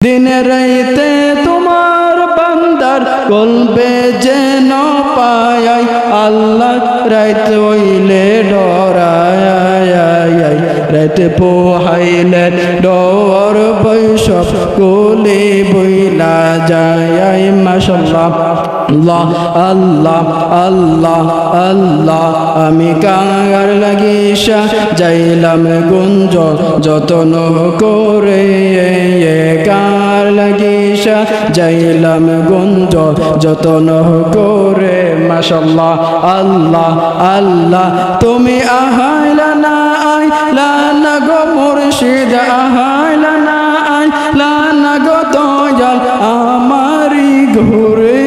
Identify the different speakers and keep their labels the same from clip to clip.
Speaker 1: दिन रहते तुम्हार बंदर कल्बे जेन पायाय अल्लाह रात ओइले डराय रात पोहाइले डर बैसब कोले बइला जाय माशाल्लाह अल्लाह अल्लाह अल्लाह अल्लाह आमी कांगार लागिशा जाइलाम गुंज যতন করে কার লাগিশা যাইলাম গুঞ্জ যতন করে মাশাআল্লাহ আল্লাহ আল্লাহ তুমি আহাইলা না আইলা না গো মুর্শিদ আহাইলা না আইলা না গো দয়াল আমারি ঘুরে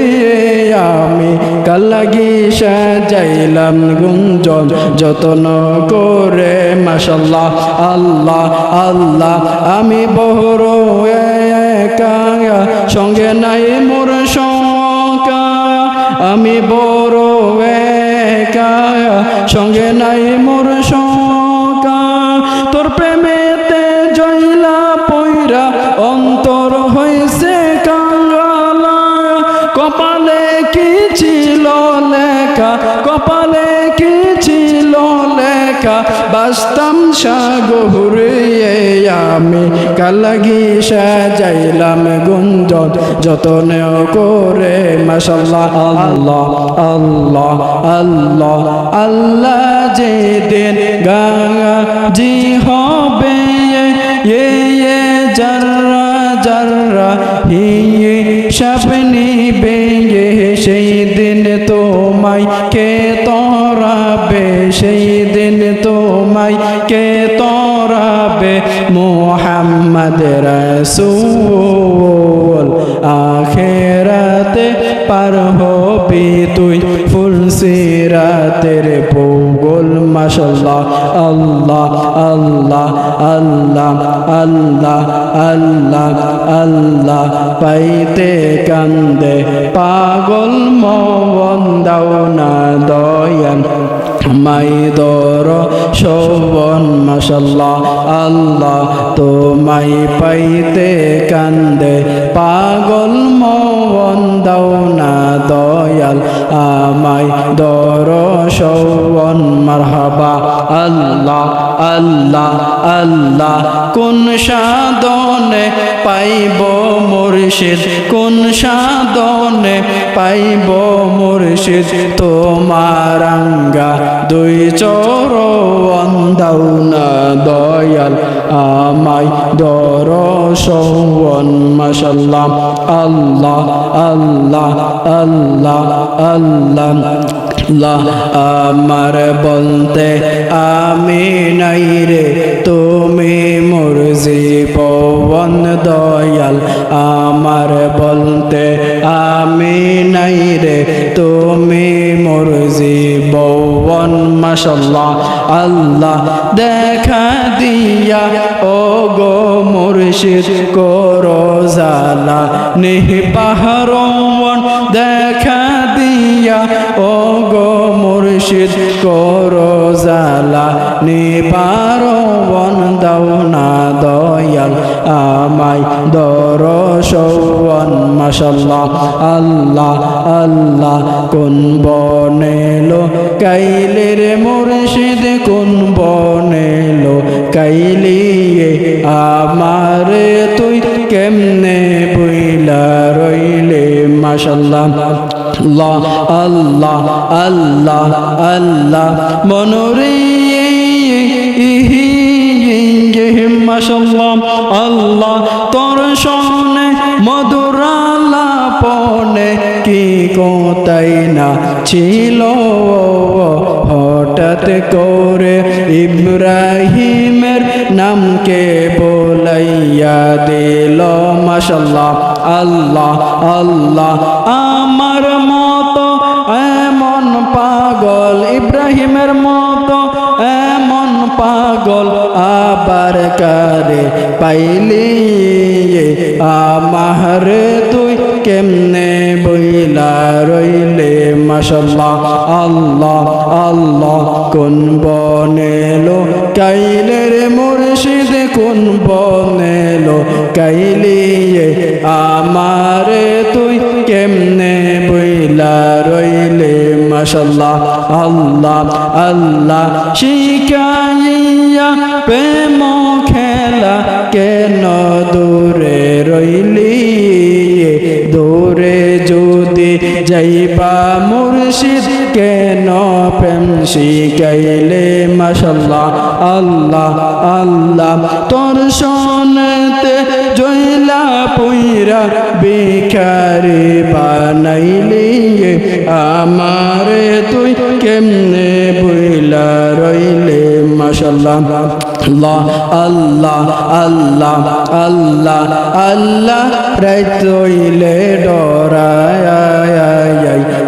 Speaker 1: আমি কার লাগিশা যাইলাম গুঞ্জ যতন করে মাশাআল্লাহ আল্লাহ আল্লাহ আমি বড় একা সঙ্গে নাই মোর শঙ্কা আমি বড় একা সঙ্গে নাই মোর শঙ্কা তোর প্রেমেতে জয়লা পয়রা অন্তর হইছে কাঙ্গালা কপালে কি ছিল লেখা কপালে কি ছিল লেখা বাস্তম সাগরে আমি কার লাগিশা যাইলাম গুঞ্জ যতন করে মাশাআল্লাহ আল্লাহ আল্লাহ আল্লাহ আল্লাহ যেদিন গাজি হবে জাররা জাররা হিসাব নিবে সেই দিন তোমায় কে তরাবে সেই দিন তোমায় কে তরাবে মুহাম্মদ রাসূল আখিরাতে পার হবি তুই ফুলসিরাতের ভূগোল মাশাআল্লাহ আল্লাহ আল্লাহ আল্লাহ আল্লাহ আল্লাহ আল্লাহ পাইতে কান্দে পাগল মন দাও না দয়াল মাই দর শোভন মাশাআল্লাহ আল্লাহ তোমায় পাইতে কান্দে পাগল মন দাও না দয়াল আমায় দর শোভন মারহাবা আল্লাহ আল্লাহ আল্লাহ কোন সাধনে পাইব মুর্শিদ কোন সাধনে পাইব মুর্শিদ তোমার আঙ্গা দুই চরণ দাও না দয়াল আমায় দর্শন মাশাআল্লাহ আল্লাহ আল্লাহ আল্লাহ আল্লাহ আমার বলতে আমি নাই রে তুমি মোর জীবন দয়াল আমার বলতে আমি নাই রে তুমি মোর জীবন মাশাআল্লাহ আল্লাহ দেখা দিয়া ও গো মুর্শিদ করো জালা নিবারণ দেখা দিয়া ও গো মুর্শিদ করো জালা নিবারণ দাও না দয়াল আমায় দর্শন মাশাআল্লাহ আল্লাহ আল্লাহ কোন বনেলো কাইলের মুর্শিদ কোন বনেলো কাইলিয়ে আমারে তুই কেমনে বইলা রইলে মাশাআল্লাহ আল্লাহ আল্লাহ আল্লাহ আল্লাহ মনোরে মাশাআল্লাহ আল্লাহ তোর শোনে মধুরালাপনে কি কোতাই না ছিল হঠাৎ করে ইব্রাহিমের নামকে বলাইয়া দিল মাশাআল্লাহ আল্লাহ আল্লাহ আমার মতো এমন পাগল ইব্রাহিমের মতো এমন পাগল আবার কারে পাইলি আমার তুই কেমনে বইলা রইলে মাশাআল্লাহ আল্লাহ আল্লাহ কোন বনেলো কাইলের মুর্শিদ কোন বনে কাইলিয়ে আমারে তুই কেমনে বইলা রইলে মাশাল্লাহ আল্লাহ আল্লাহ শিখাইয়া প্রেম খেলা কেন দূরে রইলি দূরে যদি যাইবা মুর্শিদ কেন প্রেম শিখাইলে মাশাল্লাহ আল্লাহ আল্লাহ তোর শোনতে জয়লা পুইরা ভিখারি বানাইলি আমারে তুই কেমনে বইলা রইলে মাশাল্লাহ আল্লাহ আল্লাহ আল্লাহ আল্লাহ আল্লাহ রাত হইলে ডরায়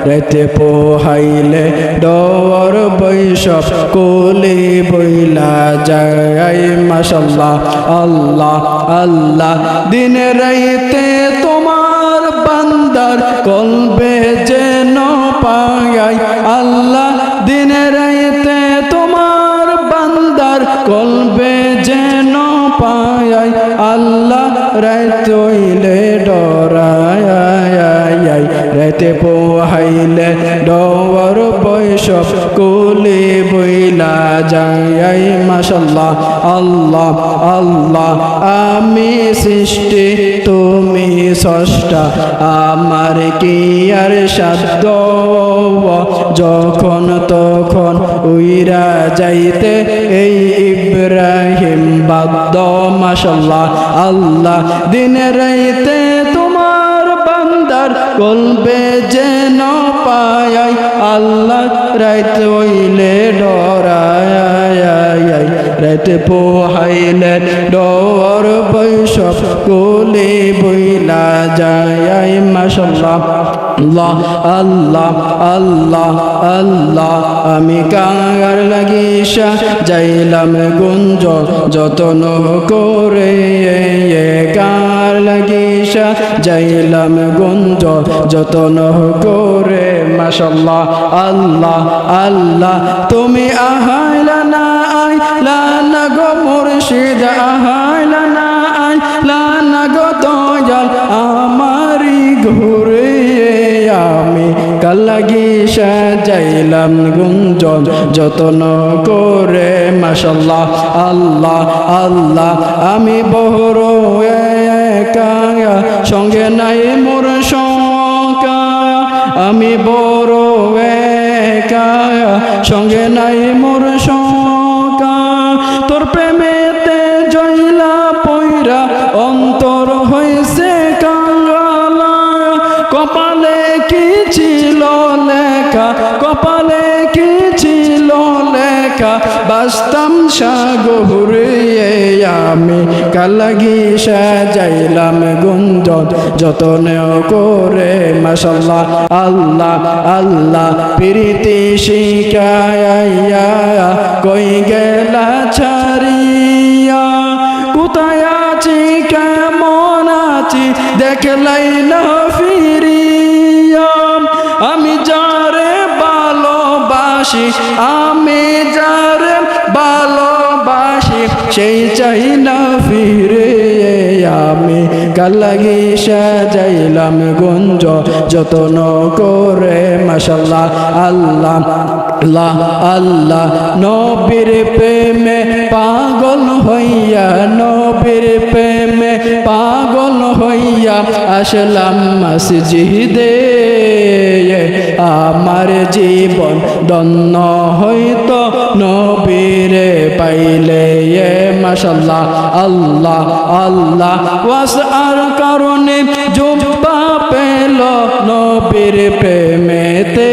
Speaker 1: রাতে পোহাইলে ডর বৈশব কোলে বইলা যায় মাশাল্লাহ আল্লাহ আল্লাহ দিন রাইতে তোমার বান্দার কলবে যেন পায় আল্লাহ দিন রাইতে তোমার বান্দার কলবে যেন পায় আল্লাহ রাত হইলে ডরায় রাতে পোহাইলে ডর বৈশব কোলে বইলা যায় মাশাল্লাহ আল্লাহ আল্লাহ আমি সৃষ্টি তুমি স্রষ্টা আমার কি আর সাধ্য যখন তখন উইরা যাইতে এই ইব্রাহিম বাদ্য মাশাল্লাহ আল্লাহ দিন রাইতে তোমার বান্দার কলবে যেন পায় আল্লাহ রাত হইলে ডরায় রাত পোহাইলে ডর বৈশব কোলে বইলা যায় মাশাল্লাহ আল্লাহ আল্লাহ আল্লাহ আল্লাহ আমি কাঙার লাগিসা যাইলাম গুঞ্জ যতন করে কাঙার লাগিসা যাইলাম গুঞ্জ যতন করে মাশাল্লাহ আল্লাহ আল্লাহ তুমি আহাইলা না আইলা না গো মুর্শিদ আহাইলা না আইলা না গো দয়াল আমারি ঘুরে আমি কাল্লাগি সাজাইলাম গুঞ্জন যতন করে মাশাল্লাহ আল্লাহ আল্লাহ আমি বহর একা সঙ্গে নাই মোর শঙ্কা আমি বড় একা সঙ্গে নাই মোর শঙ্কা তোর প্রেমেতে জয়লা পয়রা অন্তর হইছে কাঙ্গালা কপালে কি ছিল লেখা কপালে কি ছিল লেখা বাস্তাম সাগরে আমি কাল্লাগি সাজাইলাম গুঞ্জন যতন করে মাশাল্লাহ আল্লাহ আল্লাহ প্রীতি শিখাইয়া কই গেলা ছাড়িয়া কোথায় আছি কেমন আছি দেখলাই না ফিরিয়া আমি যারে ভালোবাসি আমি যারে ভালোবাসি সেই চাই না ফিরে আমি কাল্লাগি সাজাইলাম গুঞ্জ যতন করে মাশাল্লাহ আল্লাহ আল্লাহ আল্লাহ নবীর প্রেমে পাগল হইয়া নবীর প্রেমে পাগল হইয়া আসলাম মসজিদে আমার জীবন ধন্য হইতো নবীরে পাইলে মাশাল্লাহ আল্লাহ আল্লাহ ওয়াসআর কারণে জুব্বা পেল নবীর প্রেমেতে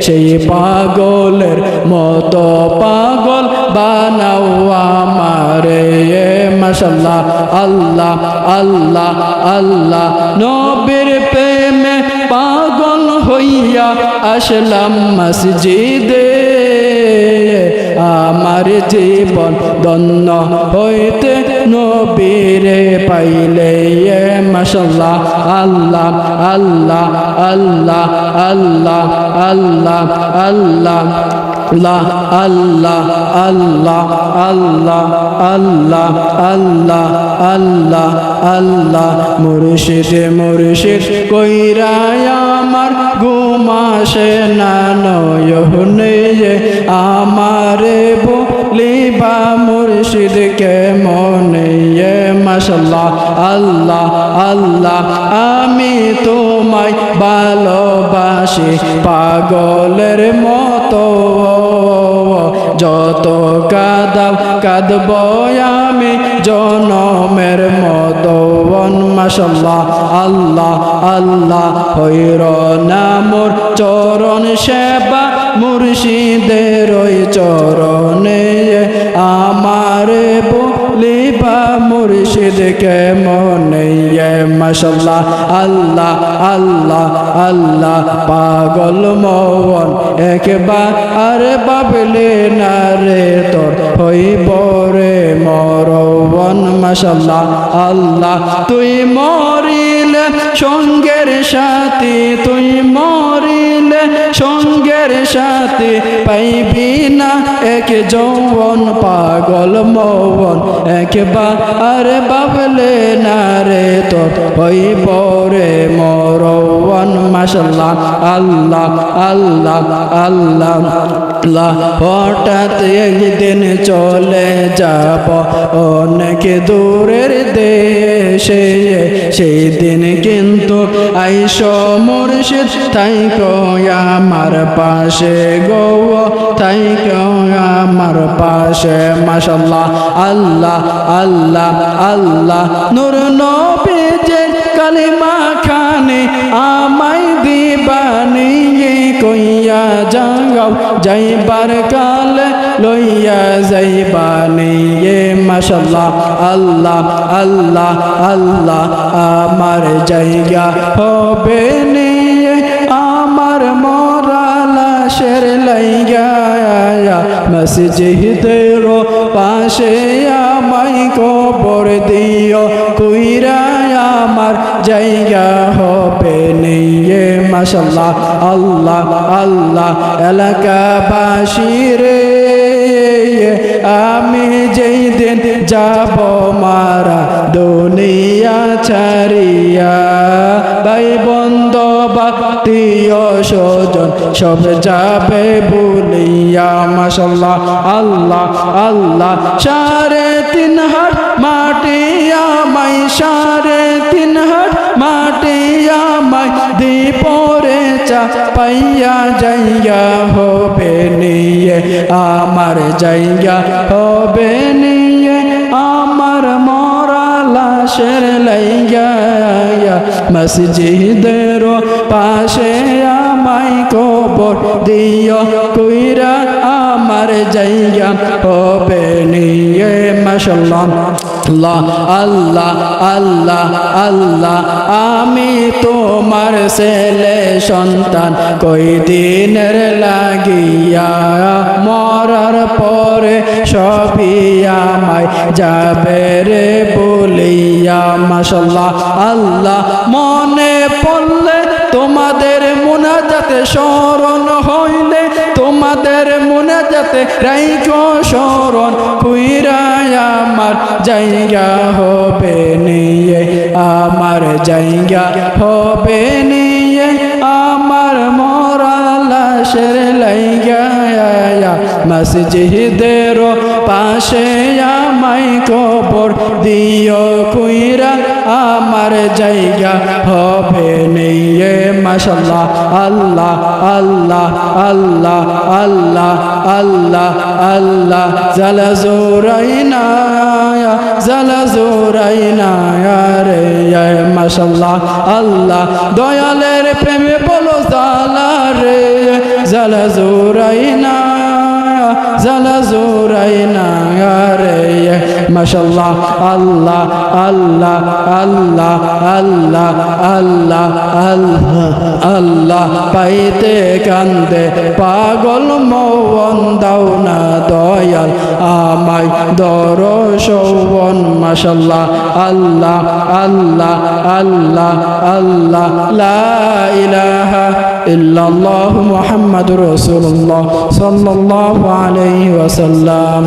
Speaker 1: সেই পাগলের মতো পাগল বানাও আমারে মাশাল্লাহ আল্লাহ আল্লাহ আল্লাহ নবীর প্রেমে পাগল হইয়া আসলাম মসজিদে আমার জীবন ধন্য হইতে নবীরে পাইলে মাশাল্লাহ আল্লাহ আল্লাহ আল্লাহ আল্লাহ আল্লাহ আল্লাহ আল্লাহ আল্লাহ আল্লাহ আল্লাহ আল্লাহ আল্লাহ আল্লাহ আল্লাহ মুর্শিদ মুর্শিদ কইরা আমার ঘুম আসে না নয়নে আমারে বলিবা মুর্শিদ কে মনে মাশাআল্লাহ আল্লাহ আল্লাহ আমি তোমায় ভালোবাসি পাগলের মতো যত কাঁদাও কাঁদব আমি জনমের মতন মাশাআল্লাহ আল্লাহ আল্লাহ হইর না মোর চরণ সেবা মুর্শিদের ওই চরণে আমারে বলিবা মুর্শিদ কে মনে মাশাআল্লাহ আল্লাহ আল্লাহ আল্লাহ পাগল মন একবার আর বাবলে না রে তোর হইব রে মরণ মাশাআল্লাহ আল্লাহ তুই মরিলে সঙ্গের সাথী তুই মরিলে সঙ্গের সাথী পাইবি না এক যৌবন পাগল মৌবন একবার আর বাবলে না রে তোর হইব রে মরণ মাশাআল্লাহ আল্লাহ আল্লাহ আল্লাহ আল্লাহ হঠাৎ একদিন চলে যাব অনেক দূরের দেশে সেই দিন কিন্তু আইস মুর্শিদ থাইকো আমার পাশে গো থাইকো আমার পাশে মাশাআল্লাহ আল্লাহ আল্লাহ আল্লাহ নূর নবীজের কালিমা খানে আমায় দিবানি কইয়া যাও যাইবার কালে লইয়া যাইবানি মাশাআল্লাহ আল্লাহ আল্লাহ আল্লাহ আমার জায়গা হবে নিয়ে আমার মরা লাশের লাইগা মসজিদের পাশে আমায় কবর দিও কইরা আমার জায়গা হবে নিয়ে মাশাআল্লাহ আল্লাহ আল্লাহ এলাকাবাসী রে আমি যেই দিন যাব মারা দুনিয়া ছাড়িয়া ভাই বন্ধু আত্মীয় স্বজন সব যাবে বলিয়া মাশাআল্লাহ আল্লাহ আল্লাহ 3.5 হাত মাটি আমায় 3.5 হাত মাটি আমায় দীপরে চা পাইয়া জায়গা হবে নিয়ে আমার জায়গা হবে নিয়ে আমার মরা লাশের লাইগা মসজিদের পাশে আমায় কবর দিও কইরা আমার জায়গা হবে নিয়ে মাশাআল্লাহ আল্লাহ আল্লাহ আল্লাহ আল্লাহ আমি তোমার ছেলে সন্তান কই দিনের লাগিয়া মরার পরে সবই আমায় যাবে রে বলিয়া মাশাআল্লাহ আল্লাহ মনে পড়লে তোমাদের মুনাজাতে স্মরণ হইলে তোমাদের মুনাজাতে রাইখো স্মরণ কইরা আমার জায়গা হবে নিয়ে আমার জায়গা হবে নিয়ে আমার মরা লাশের লাইগা মসজিদের পাশে আমায় কবর দিও কইরা আমার জায়গা হবে নিয়ে মাশাআল্লাহ আল্লাহ আল্লাহ আল্লাহ আল্লাহ আল্লাহ আল্লাহ জালাজুরাইনা জালাজুরাইনা রে মাশাআল্লাহ আল্লাহ দয়ালের প্রেমে বলো জালা রে জালাজুরাইনা জালাজুরাইনা রে মাশাল্লাহ আল্লাহ আল্লাহ আল্লাহ আল্লাহ আল্লাহ আল্লাহ আল্লাহ পাইতে কান্দে পাগল মন দাও না দয়াল আমায় দরশন মাশাল্লাহ আল্লাহ আল্লাহ আল্লাহ আল্লাহ লা ইলাহা ইল্লাল্লাহু মুহাম্মাদুর রাসূলুল্লাহ সাল্লাল্লাহু আলাইহি ওয়াসাল্লাম।